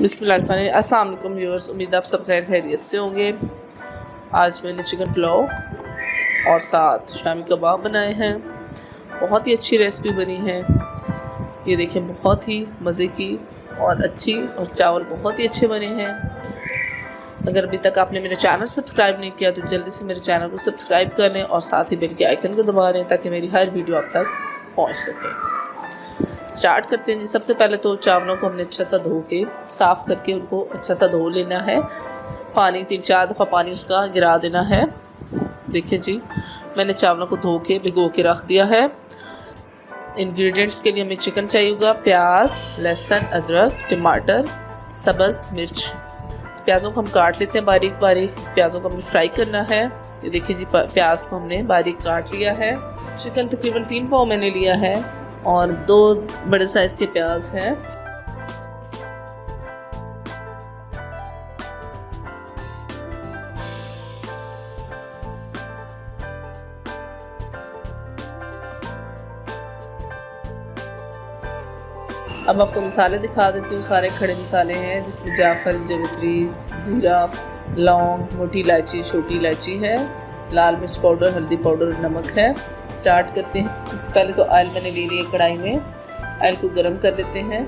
बिस्मिल्लाहिर्रहमानिर्रहीम। अस्सलाम वालेकुम व्यूअर्स, उम्मीद आप सब खैर खैरियत से होंगे। आज मैंने चिकन पुलाव और साथ शामी कबाब बनाए हैं। बहुत ही अच्छी रेसिपी बनी है। ये देखें, बहुत ही मज़े की और अच्छी, और चावल बहुत ही अच्छे बने हैं। अगर अभी तक आपने मेरा चैनल सब्सक्राइब नहीं किया तो जल्दी से मेरे चैनल को सब्सक्राइब कर लें और साथ ही बेल के आइकन को दबा लें ताकि मेरी हर वीडियो आप तक पहुँच सके। स्टार्ट करते हैं जी। सबसे पहले तो चावलों को हमने अच्छा सा धो के साफ़ करके उनको अच्छा सा धो लेना है। पानी 3-4 दफ़ा पानी उसका गिरा देना है। देखिए जी, मैंने चावलों को धो के भिगो के रख दिया है। इंग्रेडिएंट्स के लिए हमें चिकन चाहिए होगा, प्याज, लहसुन, अदरक, टमाटर, सब्ज़ मिर्च। प्याज़ों को हम काट लेते हैं बारीक बारीक। प्याज़ों को हमें फ्राई करना है। ये देखिए जी, प्याज को हमने बारीक काट लिया है। चिकन तकरीबन 3 पाव मैंने लिया है और 2 बड़े साइज़ के प्याज हैं। अब आपको मसाले दिखा देती हूँ। सारे खड़े मसाले हैं जिसमें जायफल, जवित्री, ज़ीरा, लौंग, मोटी इलायची, छोटी इलायची है, लाल मिर्च पाउडर, हल्दी पाउडर, नमक है। स्टार्ट करते हैं। सबसे पहले तो ऑयल मैंने ले लिया कढ़ाई में। ऑयल को गर्म कर लेते हैं।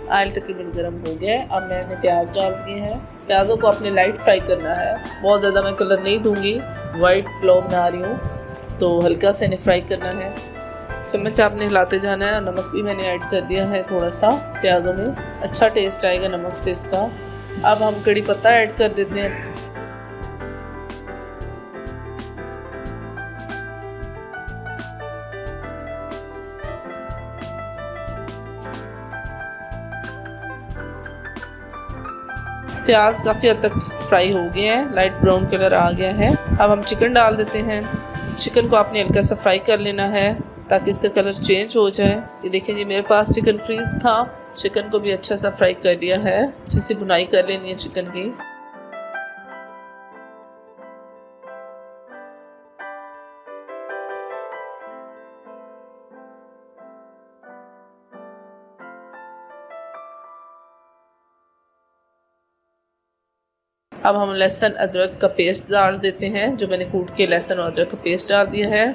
ऑयल तकरीबन गर्म हो गया। अब मैंने प्याज डाल दिए हैं। प्याज़ों को अपने लाइट फ्राई करना है। बहुत ज़्यादा मैं कलर नहीं दूंगी, वाइट पुलाव बना रही हूँ तो हल्का से इन्हें फ्राई करना है। चम्मच आपने हिलाते जाना है। और नमक भी मैंने ऐड कर दिया है थोड़ा सा। प्याज़ों में अच्छा टेस्ट आएगा नमक से इसका। अब हम कड़ी पत्ता ऐड कर देते हैं। प्याज काफ़ी हद तक फ्राई हो गए हैं, लाइट ब्राउन कलर आ गया है। अब हम चिकन डाल देते हैं। चिकन को आपने हल्का सा फ्राई कर लेना है ताकि इसका कलर चेंज हो जाए। ये देखिए जी, मेरे पास चिकन फ्रीज था। चिकन को भी अच्छा सा फ्राई कर लिया है। अच्छी सी भुनाई कर लेनी है चिकन की। अब हम लहसुन अदरक का पेस्ट डाल देते हैं। जो मैंने कूट के लहसुन और अदरक का पेस्ट डाल दिया है।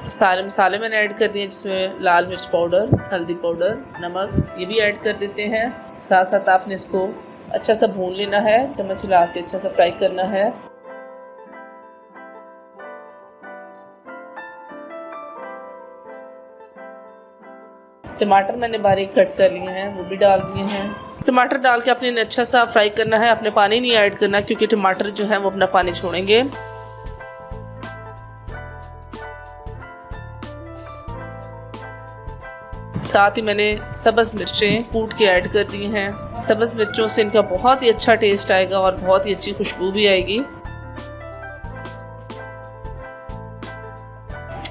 सारे मसाले मैंने ऐड कर दिए जिसमें लाल मिर्च पाउडर, हल्दी पाउडर, नमक, ये भी ऐड कर देते हैं। साथ साथ आपने इसको अच्छा सा भून लेना है। चम्मच हिला के अच्छा सा फ्राई करना है। टमाटर मैंने बारीक कट कर लिए हैं, वो भी डाल दिए हैं। टमाटर डाल के आपने अच्छा सा फ्राई करना है। अपने पानी नहीं ऐड करना क्योंकि टमाटर जो है वो अपना पानी छोड़ेंगे। साथ ही मैंने सब्ज़ मिर्चें कूट के ऐड कर दी हैं। सब्ज़ मिर्चों से इनका बहुत ही अच्छा टेस्ट आएगा और बहुत ही अच्छी खुशबू भी आएगी।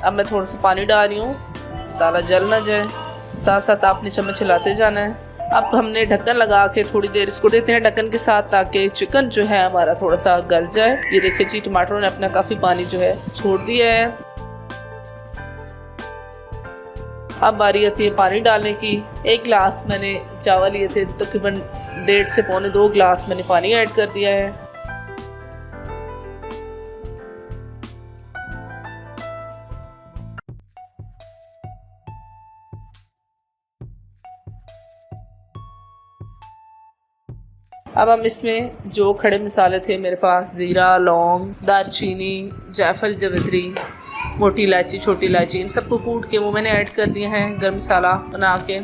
अब मैं थोड़ा सा पानी डाल रही हूँ, मसाला जल ना जाए। साथ साथ आपने चम्मच चलाते जाना है। अब हमने ढक्कन लगा के थोड़ी देर इसको देते हैं ढक्कन के साथ ताकि चिकन जो है हमारा थोड़ा सा गल जाए। ये देखिए जी, टमाटरों ने अपना काफ़ी पानी जो है छोड़ दिया है। अब बारी आती है पानी डालने की। 1 गिलास मैंने चावल लिए थे, तकरीबन 1.5 से पौने 2 गिलास मैंने पानी ऐड कर दिया है। अब हम इसमें जो खड़े मसाले थे मेरे पास, ज़ीरा, लौंग, दालचीनी, जायफल, जवित्री, मोटी इलायची, छोटी इलायची, इन सबको कूट के वो मैंने ऐड कर दिए हैं गरम मसाला बना के।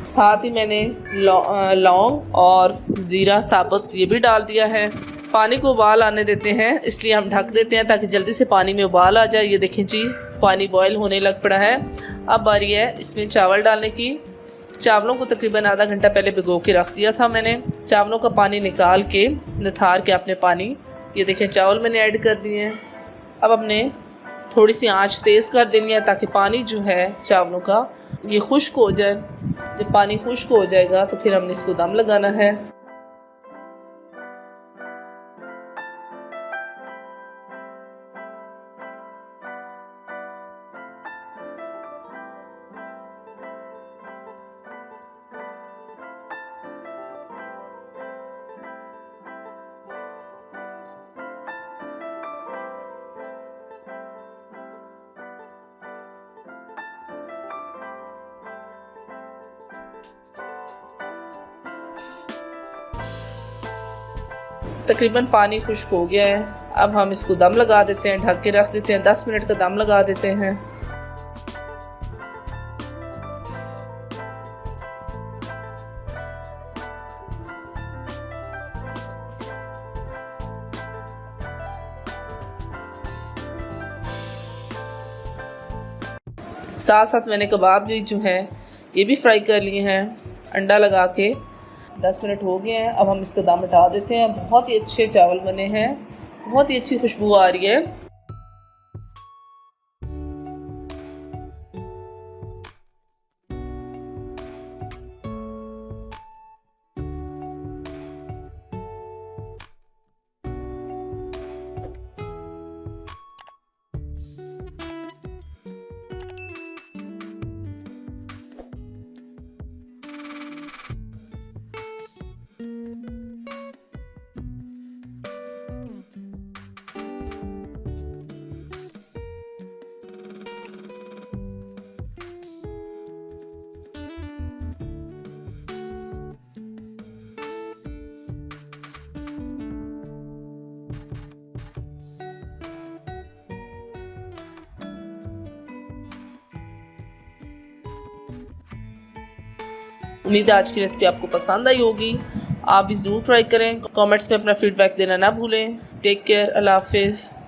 साथ ही मैंने लौंग और ज़ीरा साबुत ये भी डाल दिया है। पानी को उबाल आने देते हैं, इसलिए हम ढक देते हैं ताकि जल्दी से पानी में उबाल आ जाए। ये देखें जी, पानी बॉयल होने लग पड़ा है। अब बारी है इसमें चावल डालने की। चावलों को तकरीबन आधा घंटा पहले भिगो के रख दिया था मैंने। चावलों का पानी निकाल के निथार के अपने पानी, ये देखें चावल मैंने ऐड कर दिए हैं। अब अपने थोड़ी सी आंच तेज़ कर देनी है ताकि पानी जो है चावलों का ये खुश्क हो जाए। जब पानी खुश्क हो जाएगा तो फिर हमने इसको दम लगाना है। तकरीबन पानी खुश्क हो गया है। अब हम इसको दम लगा देते हैं, ढक के रख देते हैं। 10 मिनट का दम लगा देते हैं। साथ साथ मैंने कबाब भी जो है ये भी फ्राई कर लिए हैं अंडा लगा के। 10 मिनट हो गए हैं। अब हम इसका दम हटा देते हैं। बहुत ही अच्छे चावल बने हैं, बहुत ही अच्छी खुशबू आ रही है। उम्मीद है आज की रेसिपी आपको पसंद आई होगी। आप भी ज़रूर ट्राई करें। कमेंट्स में अपना फीडबैक देना ना भूलें। Take care. अल्लाह हाफिज़।